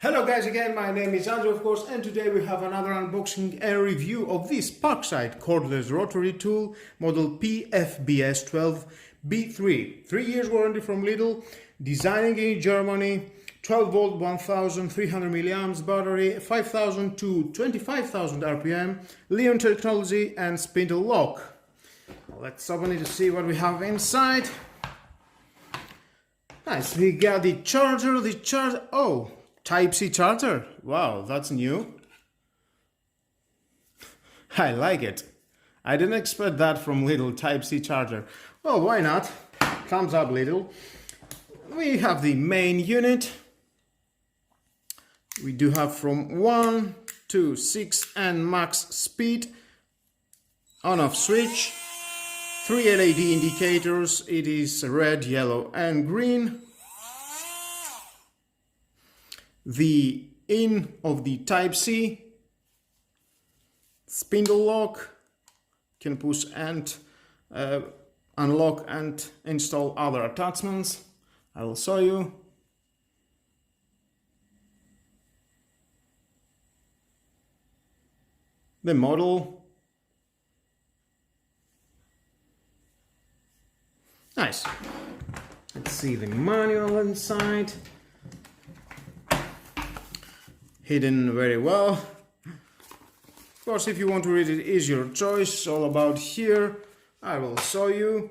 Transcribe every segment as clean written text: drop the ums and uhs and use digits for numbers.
Hello guys again, my name is Andrew of course, and today we have another unboxing and review of this Parkside Cordless Rotary tool, model PFBS 12B3. 3 years warranty from Lidl, designing in Germany, 12 volt 1300 milliamps battery, 5000 to 25,000 RPM, Leon technology and spindle lock. Let's open it to see what we have inside. Nice, we got the charger, oh! Type-C charger. Wow, that's new. I like it. I didn't expect that from Lidl, Type-C charger. Well, why not? Thumbs up, Lidl. We have the main unit. We do have from 1 to 6 and max speed. On-off switch. 3 LED indicators. It is red, yellow and green. The in of the Type-C, spindle lock, can push and unlock and install other attachments. I will show you. The model. Nice. Let's see the manual inside. Hidden very well. Of course, if you want to read it, is your choice. It's all about here. I will show you.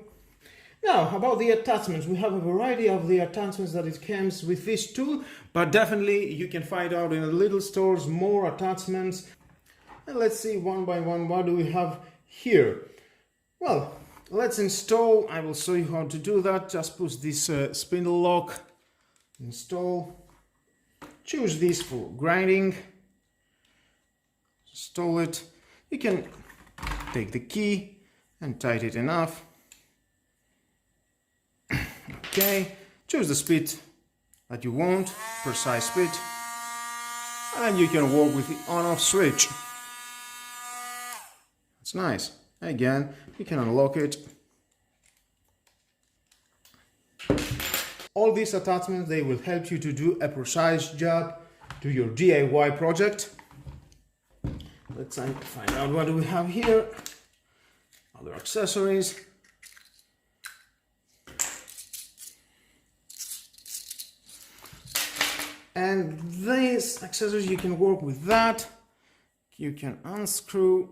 Now, about the attachments. We have a variety of the attachments that it comes with this tool, but definitely you can find out in the Lidl stores more attachments. And let's see one by one, what do we have here? Well, let's install. I will show you how to do that. Just push this spindle lock, install. Choose this for grinding, install it. You can take the key and tighten it enough. Okay, choose the speed that you want, precise speed, and you can work with the on-off switch. It's nice. Again, you can unlock it. All these attachments, they will help you to do a precise job to your DIY project. Let's find out what we have here. Other accessories. And these accessories, you can work with that. You can unscrew.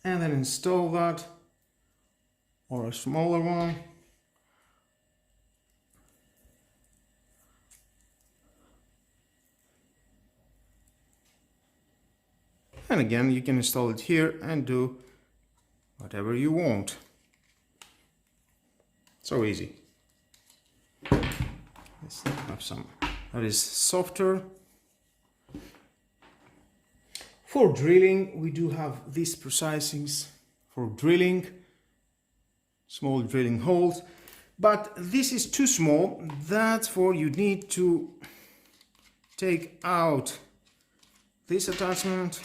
And then install that. Or a smaller one. And again, you can install it here and do whatever you want. So easy. Let's have some that is softer. For drilling, we do have these precizings for drilling. Small drilling holes, but this is too small. That's for you need to take out this attachment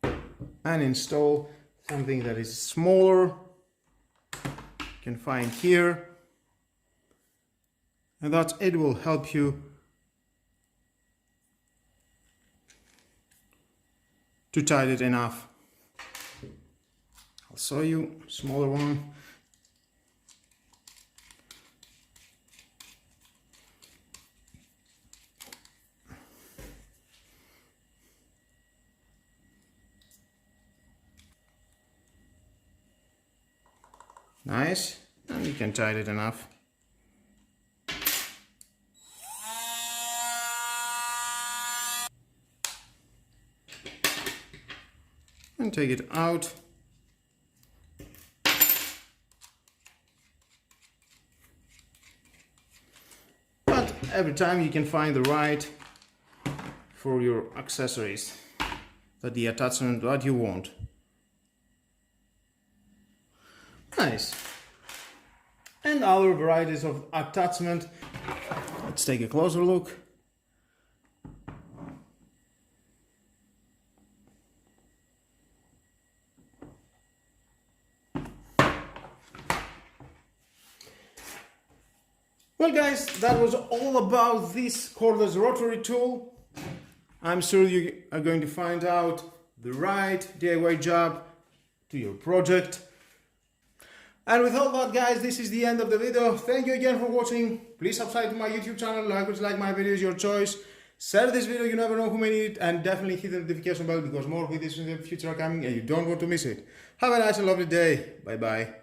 and install something that is smaller. You can find here, and that it will help you to tighten it enough. I'll show you smaller one. Nice, and you can tighten it enough. And take it out. But every time you can find the right for your accessories, the attachment that you want. Nice. And other varieties of attachment. Let's take a closer look. Well guys, that was all about this cordless rotary tool. I'm sure you are going to find out the right DIY job to your project. And with all that guys, this is the end of the video. Thank you again for watching. Please subscribe to my YouTube channel, like my videos, your choice. Share this video, you never know who may need it, and definitely hit the notification bell because more videos in the future are coming and you don't want to miss it. Have a nice and lovely day. Bye bye.